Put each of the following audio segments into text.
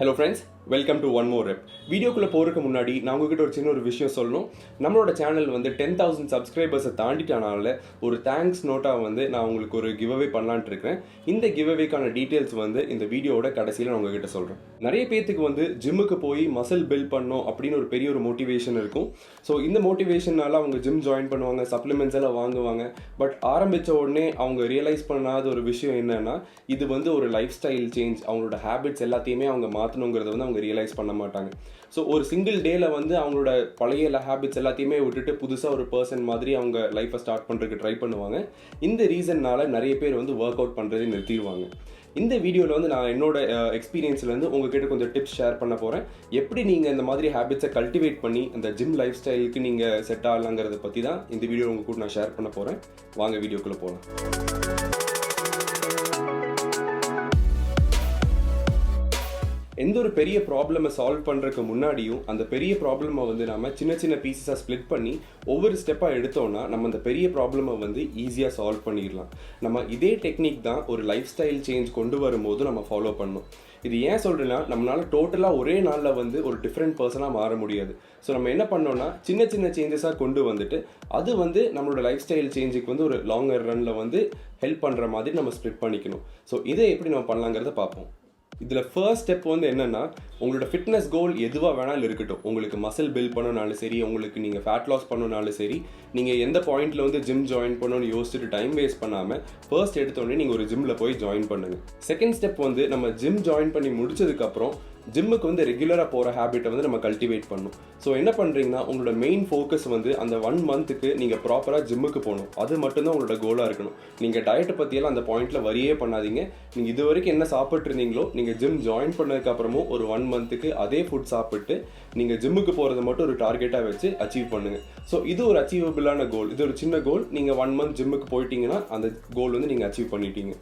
Hello friends, welcome to one more rep. வீடியோக்குள்ள போறதுக்கு முன்னாடி நான் உங்ககிட்ட ஒரு சின்ன ஒரு விஷயம் சொல்லணும். நம்மளோட சேனல் வந்து 10,000 சப்ஸ்கிரைபர்ஸை தாண்டிட்டனால ஒரு தேங்க்ஸ் நோட்டா வந்து நான் உங்களுக்கு ஒரு கிவ் அவே பண்ணலாம்னு இருக்கேன். இந்த கிவ் அவேக்கான டீடைல்ஸ் வந்து இந்த வீடியோவோட கடைசியில் நான் உங்ககிட்ட சொல்றேன். நிறைய பேத்துக்கு வந்து ஜிம்முக்கு போய் மசில் பில்ட் பண்ணணும் அப்படின்னு ஒரு பெரிய ஒரு மோட்டிவேஷன் இருக்கும். ஸோ இந்த மோட்டிவேஷனால அவங்க ஜிம் ஜாயின் பண்ணுவாங்க, சப்ளிமெண்ட்ஸ் எல்லாம் வாங்குவாங்க. பட் ஆரம்பித்த உடனே அவங்க ரியலைஸ் பண்ணாத ஒரு விஷயம் என்னன்னா, இது வந்து ஒரு லைஃப் ஸ்டைல் சேஞ்ச், அவங்களோட ஹேபிட்ஸ் எல்லாத்தையுமே அவங்க மாற்றணுங்கிறத வந்து அவங்க ரியலைஸ் பண்ண மாட்டாங்க. ஸோ ஒரு சிங்கிள் டேல வந்து அவங்களோட பழைய ஹேபிட்ஸ் எல்லாத்தையுமே விட்டுட்டு புதுசாக ஒரு பர்சன் மாதிரி அவங்க லைஃப்பை ஸ்டார்ட் பண்ணுறதுக்கு ட்ரை பண்ணுவாங்க. இந்த ரீசன்னால நிறைய பேர் வந்து ஒர்க் அவுட் பண்ணுறதை நிறுத்திடுவாங்க. இந்த வீடியோவில் வந்து நான் என்னோட எக்ஸ்பீரியன்ஸ்லேருந்து உங்ககிட்ட கொஞ்சம் டிப்ஸ் ஷேர் பண்ண போகிறேன். எப்படி நீங்கள் இந்த மாதிரி ஹேபிட்ஸை கல்டிவேட் பண்ணி அந்த ஜிம் லைஃப் ஸ்டைலுக்கு நீங்கள் செட் ஆகலாங்கிறத பற்றி தான் இந்த வீடியோ உங்கள் கூட நான் ஷேர் பண்ண போகிறேன். வாங்க வீடியோக்குள்ளே போகலாம். எந்த ஒரு பெரிய ப்ராப்ளமை சால்வ் பண்ணுறதுக்கு முன்னாடியும் அந்த பெரிய ப்ராப்ளமை வந்து நம்ம சின்ன சின்ன பீசஸாக ஸ்ப்ளிட் பண்ணி ஒவ்வொரு ஸ்டெப்பாக எடுத்தோம்னா நம்ம அந்த பெரிய ப்ராப்ளமை வந்து ஈஸியாக சால்வ் பண்ணிடலாம். நம்ம இதே டெக்னிக் தான் ஒரு லைஃப் ஸ்டைல் சேஞ்ச் கொண்டு வரும்போது நம்ம ஃபாலோ பண்ணணும். இது ஏன் சொல்கிறேன்னா, நம்மளால் டோட்டலாக ஒரே நாளில் வந்து ஒரு டிஃப்ரெண்ட் பர்சனாக மாற முடியாது. ஸோ நம்ம என்ன பண்ணோம்னா, சின்ன சின்ன சேஞ்சஸாக கொண்டு வந்துட்டு அது வந்து நம்மளோட லைஃப் ஸ்டைல் சேஞ்சுக்கு வந்து ஒரு லாங்கர் ரனில் வந்து ஹெல்ப் பண்ணுற மாதிரி நம்ம ஸ்ப்ளிட் பண்ணிக்கணும். ஸோ இதை எப்படி நம்ம பண்ணலாங்கிறத பார்ப்போம். இதில் ஃபர்ஸ்ட் ஸ்டெப் வந்து என்னென்னா, உங்களோட ஃபிட்னஸ் கோல் எதுவாக வேணாலும் இருக்கட்டும். உங்களுக்கு மசில் பில்ட் பண்ணனாலும் சரி, உங்களுக்கு நீங்கள் ஃபேட் லாஸ் பண்ணனாலும் சரி, நீங்கள் எந்த பாயிண்டில் வந்து ஜிம் ஜாயின் பண்ணணும்னு யோசிச்சுட்டு டைம் வேஸ்ட் பண்ணாமல் ஃபர்ஸ்ட் எடுத்தோடனே நீங்கள் ஒரு ஜிம்மில் போய் ஜாயின் பண்ணுங்கள். செகண்ட் ஸ்டெப் வந்து நம்ம ஜிம் ஜாயின் பண்ணி முடிச்சதுக்கப்புறம் ஜிம்முக்கு வந்து ரெகுலராக போகிற ஹேபிட்டை வந்து நம்ம கல்டிவேட் பண்ணணும். ஸோ என்ன பண்ணுறீங்கன்னா, உங்களோட மெயின் ஃபோக்கஸ் வந்து அந்த 1 மந்த்துக்கு நீங்கள் ப்ராப்பராக ஜிம்முக்கு போகணும். அது மட்டும்தான் உங்களோட கோலாக இருக்கணும். நீங்கள் டயட்டை பற்றியெல்லாம் அந்த பாயிண்டில் வரியே பண்ணாதீங்க. நீங்கள் இது வரைக்கும் என்ன சாப்பிட்ருந்தீங்களோ நீங்கள் ஜிம் ஜாயின் பண்ணதுக்கப்புறமும் ஒரு 1 மந்த்துக்கு அதே ஃபுட் சாப்பிட்டு நீங்கள் ஜிம்முக்கு போகிறத மட்டும் ஒரு டார்கெட்டாக வச்சு அச்சீவ் பண்ணுங்கள். ஸோ இது ஒரு அச்சீவபிளான கோல். இது ஒரு சின்ன கோல். நீங்கள் 1 மந்த் ஜிம்முக்கு போயிட்டீங்கன்னா அந்த கோல் வந்து நீங்கள் அச்சீவ் பண்ணிட்டீங்க.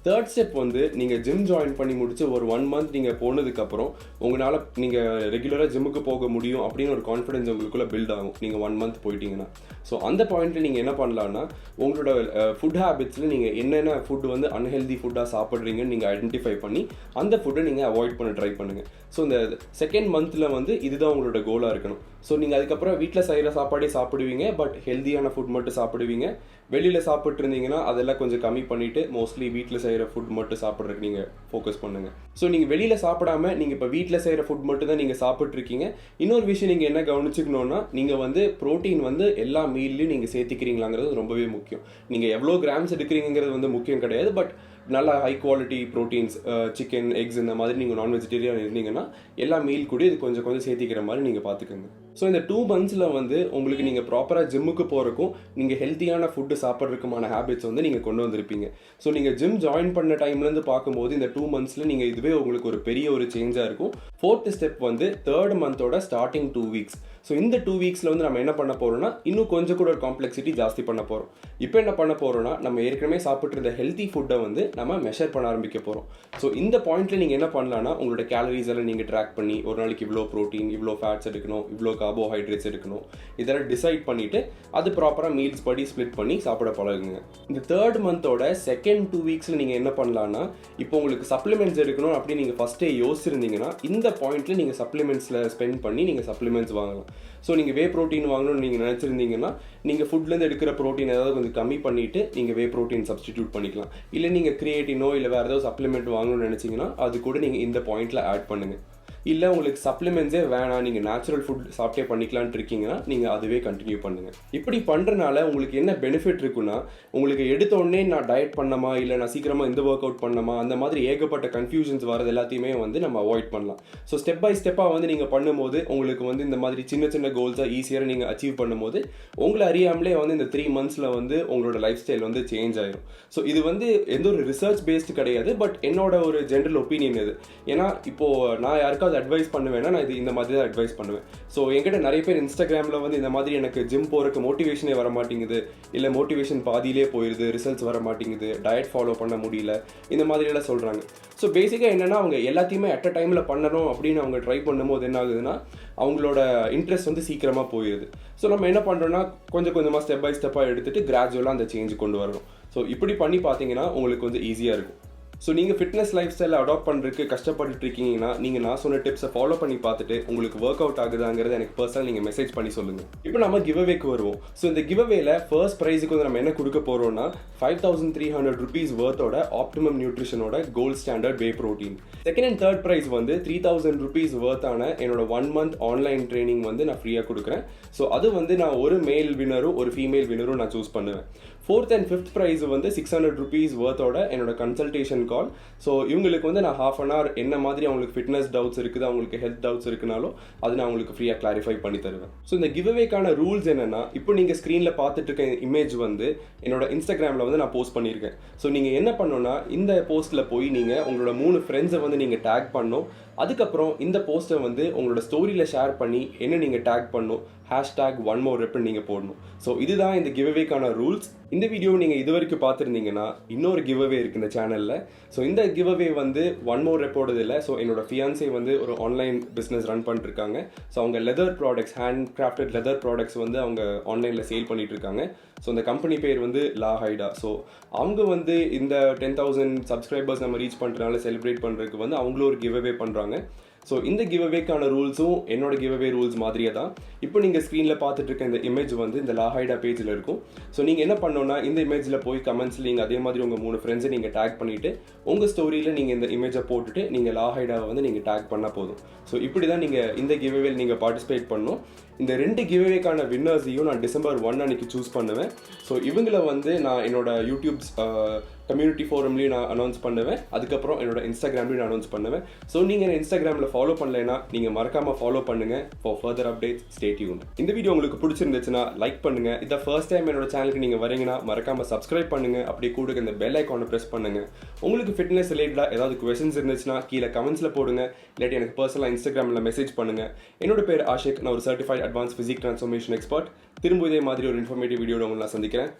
தேர்ட் ஸ்டெப் வந்து நீங்கள் ஜிம் ஜாயின் பண்ணி முடிச்சு ஒரு 1 மந்த் நீங்கள் போனதுக்கப்புறம் உங்களால் நீங்கள் ரெகுலராக ஜிம்முக்கு போக முடியும் அப்படின்னு ஒரு கான்ஃபிடன்ஸ் உங்களுக்குள்ளே பில்ட் ஆகும். நீங்கள் 1 மந்த் போயிட்டீங்கன்னா ஸோ அந்த பாயிண்ட்டில் நீங்கள் என்ன பண்ணலான்னா, உங்களோட ஃபுட் ஹேபிட்ஸில் நீங்கள் என்னென்ன ஃபுட் வந்து அன்ஹெல்தி ஃபுட்டாக சாப்பிட்றீங்கன்னு நீங்கள் ஐடென்டிஃபை பண்ணி அந்த ஃபுட்டை நீங்கள் அவாய்ட் பண்ண ட்ரை பண்ணுங்கள். ஸோ இந்த செகண்ட் மந்தில் வந்து இதுதான் உங்களோட கோலாக இருக்கணும். ஸோ நீங்கள் அதுக்கப்புறம் வீட்டில் செய்கிற சாப்பாடே சாப்பிடுவீங்க, பட் ஹெல்தியான ஃபுட் மட்டும் சாப்பிடுவீங்க. வெளியில் சாப்பிட்டு இருந்தீங்கன்னா அதெல்லாம் கொஞ்சம் கம்மி பண்ணிவிட்டு மோஸ்ட்லி வீட்டில் செய்கிற ஃபுட் மட்டும் சாப்பிட்றதுக்கு நீங்கள் ஃபோக்கஸ் பண்ணுங்கள். ஸோ நீங்கள் வெளியில் சாப்பிடாமல் நீங்கள் இப்போ வீட்டில் செய்கிற ஃபுட் மட்டும் தான் நீங்கள் சாப்பிட்ருக்கீங்க. இன்னொரு விஷயம் நீங்கள் என்ன கவனிச்சுக்கணுன்னா, நீங்கள் வந்து ப்ரோட்டீன் வந்து எல்லா மீல்லையும் நீங்கள் சேர்த்திக்கிறீங்களாங்கிறது ரொம்பவே முக்கியம். நீங்கள் எவ்வளோ கிராம்ஸ் எடுக்கிறீங்கிறது வந்து முக்கியம் கிடையாது. பட் நல்ல high quality proteins, chicken, X இந்த மாதிரி நீங்கள் நான் வெஜிடேரியன் இருந்தீங்கன்னா எல்லா மீல் கூட இது கொஞ்சம் கொஞ்சம் சேர்த்திக்கிற மாதிரி நீங்கள் பார்த்துக்கோங்க. ஸோ இந்த 2 மந்த்ஸில் வந்து உங்களுக்கு நீங்கள் ப்ராப்பராக ஜிம்முக்கு போகிறக்கும் நீங்கள் ஹெல்த்தியான ஃபுட்டு சாப்பிட்றதுக்குமான ஹேபிட்ஸ் வந்து நீங்கள் கொண்டு வந்திருப்பீங்க. ஸோ நீங்கள் ஜிம் ஜாயின் பண்ண டைம்லேருந்து பார்க்கும்போது இந்த 2 மந்த்ஸில் நீங்கள் இதுவே உங்களுக்கு ஒரு பெரிய ஒரு சேஞ்சாக இருக்கும். ஃபோர்த் ஸ்டெப் வந்து 3rd மந்தோட ஸ்டார்டிங் 2 வீக்ஸ். ஸோ இந்த 2 வீக்ஸில் வந்து நம்ம என்ன பண்ண போகிறோம்னா, இன்னும் கொஞ்சம் கூட ஒரு காம்ப்ளெக்சிட்டி ஜாஸ்தி பண்ண போகிறோம். இப்போ என்ன பண்ண போகிறோம்னா, நம்ம ஏற்கனவே சாப்பிட்டு இருந்த ஹெல்த்தி ஃபுட்டை வந்து நம்ம மெஷர் பண்ண ஆரம்பிக்க போகிறோம். ஸோ இந்த பாயிண்ட்டில் நீங்கள் என்ன பண்ணலான்னா, உங்களோட கேலரிஸ் எல்லாம் நீங்கள் ட்ராக் பண்ணி ஒரு நாளைக்கு இவ்வளோ ப்ரோட்டீன், இவ்வளோ ஃபேட்ஸ் எடுக்கணும், இவ்வளோ கார்போஹைட்ரேட்ஸ் எடுக்கணும், இதெல்லாம் டிசைட் பண்ணிவிட்டு அது ப்ராப்பராக மீல்ஸ் படி ஸ்ப்ளிட் பண்ணி சாப்பிட பழகுங்க. இந்த 3rd மந்தோட செகண்ட் 2 வீக்ஸில் நீங்கள் என்ன பண்ணலான்னா, இப்போ உங்களுக்கு சப்ளிமெண்ட்ஸ் எடுக்கணும் அப்படின்னு நீங்கள் ஃபஸ்ட்டே யோசிச்சிருந்தீங்கன்னா இந்த பாயிண்ட்டில் நீங்கள் சப்ளிமெண்ட்ஸில் ஸ்பெண்ட் பண்ணி நீங்கள் சப்ளிமெண்ட்ஸ் வாங்கலாம். ஸோ நீங்கள் வே ப்ரோட்டீன் வாங்கணும்னு நீங்கள் நினச்சிருந்தீங்கன்னா நீங்கள் ஃபுட்லேருந்து எடுக்கிற ப்ரோட்டீன் ஏதாவது கொஞ்சம் கம்மி பண்ணிவிட்டு நீங்கள் வே ப்ரோட்டீன் சப்ஸ்டிடியூட் பண்ணிக்கலாம். இல்லை நீங்கள் கிரியேட்டினோ இல்லை வேறு ஏதாவது சப்ளிமெண்ட் வாங்கணும்னு நினச்சிங்கன்னா அது கூட நீங்கள் இந்த பாயிண்ட்டில் ஆட் பண்ணுங்கள். இல்லை உங்களுக்கு சப்ளிமெண்ட்ஸே வேணாம், நீங்கள் நேச்சுரல் ஃபுட் சாப்பிட்டே பண்ணிக்கலான்ட்டு இருக்கீங்கன்னா நீங்கள் அதுவே கண்டினியூ பண்ணுங்கள். இப்படி பண்ணுறனால உங்களுக்கு என்ன பெனிஃபிட் இருக்குன்னா, உங்களுக்கு எடுத்த உடனே நான் டயட் பண்ணமா இல்லை நான் சீக்கிரமாக இந்த ஒர்க் அவுட் பண்ணமா அந்த மாதிரி ஏகப்பட்ட கன்ஃபியூஷன்ஸ் வரது எல்லாத்தையுமே வந்து நம்ம அவாய்ட் பண்ணலாம். ஸோ ஸ்டெப் பை ஸ்டெப்பாக வந்து நீங்கள் பண்ணும்போது உங்களுக்கு வந்து இந்த மாதிரி சின்ன சின்ன கோல்ஸாக ஈஸியாக நீங்கள் அச்சீவ் பண்ணும்போது உங்களை அறியாமலே வந்து இந்த 3 மந்த்ஸில் வந்து உங்களோட லைஃப் ஸ்டைல் வந்து சேஞ்ச் ஆயிடும். ஸோ இது வந்து எந்த ஒரு ரிசர்ச் பேஸ்டு கிடையாது, பட் என்னோட ஒரு ஜென்ரல் ஒப்பீனியன் இது. ஏன்னா இப்போது நான் யாருக்காவது அட்வைஸ் பண்ணுவேன்னா நான் இந்த மாதிரி தான் அட்வைஸ் பண்ணுவேன். ஸோ என்கிட்ட நிறைய பேர் இன்ஸ்டாகிராமில் வந்து இந்த மாதிரி எனக்கு ஜிம் போகிறதுக்கு மோட்டிவேஷனே வர மாட்டேங்குது, இல்லை மோட்டிவேஷன் பாதியிலே போயிடுது, ரிசல்ட்ஸ் வர மாட்டேங்குது, டயட் ஃபாலோ பண்ண முடியல, இந்த மாதிரியெல்லாம் சொல்கிறாங்க. ஸோ பேசிக்காக என்னென்னா, அவங்க எல்லாத்தையுமே அட் அ டைமில் பண்ணணும் அப்படின்னு அவங்க ட்ரை பண்ணும்போது என்ன ஆகுதுன்னா அவங்களோட இன்ட்ரெஸ்ட் வந்து சீக்கிரமாக போயிடுது. ஸோ நம்ம என்ன பண்ணுறோன்னா கொஞ்சம் கொஞ்சமாக ஸ்டெப் பை ஸ்டெப்பாக எடுத்துகிட்டு கிராஜுவலாக அந்த சேஞ்ச் கொண்டு வரணும். ஸோ இப்படி பண்ணி பார்த்தீங்கன்னா உங்களுக்கு கொஞ்சம் ஈஸியாக இருக்கும். ஸோ நீங்கள் ஃபிட்னஸ் லைஃப் ஸ்டைலை அடாப்ட் பண்ணுறதுக்கு கஷ்டப்பட்டுட்டு இருக்கீங்கன்னா நீங்கள் நான் சொன்ன டிப்ஸை ஃபாலோ பண்ணி பார்த்துட்டு உங்களுக்கு ஒர்க் அவுட் ஆகுதாங்கிறத எனக்கு பர்சனல் நீங்கள் மெசேஜ் பண்ணி சொல்லுங்கள். இப்போ நம்ம கிவ்அவேக்கு வருவோம். ஸோ இந்த கிவ்அவேல ஃபர்ஸ்ட் ப்ரைஸுக்கு வந்து நம்ம என்ன கொடுக்க போகிறோம்னா 5300 rupees வர்த்தோட ஆப்டிமம் நியூட்ரிஷனோட gold standard whey protein. Second and third prize வந்து 3000 rupees வர்த்தான என்னோட 1 month ஆன்லைன் ட்ரைனிங் வந்து நான் ஃப்ரீயாக கொடுக்குறேன். ஸோ அது வந்து நான் ஒரு மேல் வினரும் ஒரு ஃபீமேல் வினரும் நான் சூஸ் பண்ணுவேன். ஃபோர்த் அண்ட் ஃபிஃப்த் ப்ரைஸ் வந்து 600 rupees வர்த்தோட என்னோட கன்சல்டேஷன் கால். ஸோ இவங்களுக்கு வந்து நான் ½ an hour என்ன மாதிரி அவங்களுக்கு ஃபிட்னஸ் டவுட்ஸ் இருக்குது, அவங்களுக்கு ஹெல்த் டவுட்ஸ் இருக்குனாலும் அது நான் உங்களுக்கு ஃப்ரீயாக கிளாரிஃபை பண்ணி தருவேன். ஸோ இந்த கிவ்அவேக்கான ரூல்ஸ் என்னன்னா, இப்போ நீங்கள் ஸ்க்ரீனில் பார்த்துட்டு இருக்க இமேஜ் வந்து என்னோட இன்ஸ்டாகிராமில் வந்து நான் போஸ்ட் பண்ணியிருக்கேன். ஸோ நீங்கள் என்ன பண்ணணும்னா, இந்த போஸ்ட்டில் போய் நீங்கள் உங்களோட 3 ஃப்ரெண்ட்ஸை வந்து நீங்கள் டேக் பண்ணணும். அதுக்கப்புறம் இந்த போஸ்ட்டை வந்து உங்களோட ஸ்டோரியில் ஷேர் பண்ணி என்ன நீங்கள் டேக் பண்ணணும், #OneMoreRep நீங்கள் போடணும். ஸோ இதுதான் இந்த கிவ்அவேக்கான ரூல்ஸ். இந்த வீடியோ நீங்கள் இது வரைக்கும் பார்த்துருந்தீங்கன்னா இன்னொரு கிவ்அவே இருக்குது இந்த சேனலில். ஸோ இந்த கிவ்அவே வந்து OneMoreRepோடது இல்லை. ஸோ என்னோட ஃபியான்சே வந்து ஒரு ஆன்லைன் பிஸ்னஸ் ரன் பண்ணிட்டுருக்காங்க. ஸோ அவங்க leather products, hand crafted leather products வந்து அவங்க ஆன்லைனில் சேல் பண்ணிட்டு இருக்காங்க. ஸோ இந்த கம்பெனி பேர் வந்து லா ஹைடா. ஸோ அவங்க வந்து இந்த 10,000 சப்ஸ்கிரைபர்ஸ் நம்ம ரீச் பண்ணுறதுனால செலிப்ரேட் பண்ணுறதுக்கு வந்து அவங்களும் ஒரு கிவ்அவே பண்ணுறாங்க. ஸோ இந்த கிவ்அவேக்கான ரூல்ஸும் என்னோட கிவ்அவே ரூல்ஸ் மாதிரியே தான். இப்போ நீங்கள் ஸ்க்ரீனில் பார்த்துட்டு இருக்க இந்த இமேஜ் வந்து இந்த லாஹைடா பேஜில் இருக்கும். ஸோ நீங்கள் என்ன பண்ணணும்னா, இந்த இமேஜில் போய் கமெண்ட்ஸில் நீங்கள் அதே மாதிரி உங்கள் 3 ஃப்ரெண்ட்ஸை நீங்கள் டேக் பண்ணிவிட்டு உங்கள் ஸ்டோரியில் நீங்கள் இந்த இமேஜை போட்டுட்டு நீங்கள் லாஹைடாவை வந்து நீங்கள் டேக் பண்ணால் போதும். ஸோ இப்படி தான் நீங்கள் இந்த கிவ்அவேல நீங்கள் பார்ட்டிசிபேட் பண்ணணும். இந்த 2 கிவ்அவேக்கான வின்னர்ஸையும் நான் December 1 அன்னைக்கு சூஸ் பண்ணுவேன். ஸோ இவங்களை வந்து நான் என்னோட யூடியூப் கம்யூனிட்டி ஃபோரம்லேயும் நான் அனௌன்ஸ் பண்ணுவேன். அதுக்கப்புறம் என்னோட இன்ஸ்டாகிராம்லேயும் நான் அனௌன்ஸ் பண்ணுவேன். ஸோ நீங்கள் என்ன இன்ஸ்டாகிராமில் ஃபாலோ பண்ணலைன்னா நீங்கள் மறக்காமல் ஃபாலோ பண்ணுங்கள். For further updates stay tuned. இந்த வீடியோ உங்களுக்கு பிடிச்சிருந்துச்சுன்னா லைக் பண்ணுங்கள். இதை ஃபர்ஸ்ட் டைம் என்னோட சேனலுக்கு நீங்கள் வரீங்கன்னா மறக்காமல் சப்ஸ்கிரைப் பண்ணுங்கள். அப்படியே கூட இந்த பெல் ஐக்கானை ப்ரெஸ் பண்ணுங்கள். உங்களுக்கு ஃபிட்னஸ் ரிலேட்டடாக ஏதாவது கொஸ்டின்ஸ் இருந்துச்சுன்னா கீழே கமெண்ட்ஸில் போடுங்க. இல்லாட்டி எனக்கு பர்சனலாக இன்ஸ்டாகிராமில் மெசேஜ் பண்ணுங்கள். என்னோட பேர் ஆஷிக். நான் ஒரு certified advance physique transformation expert. திரும்ப இதே மாதிரி ஒரு இன்ஃபர்மேட்டிவ் வீடியோட உங்களை நான் சந்திக்கிறேன்.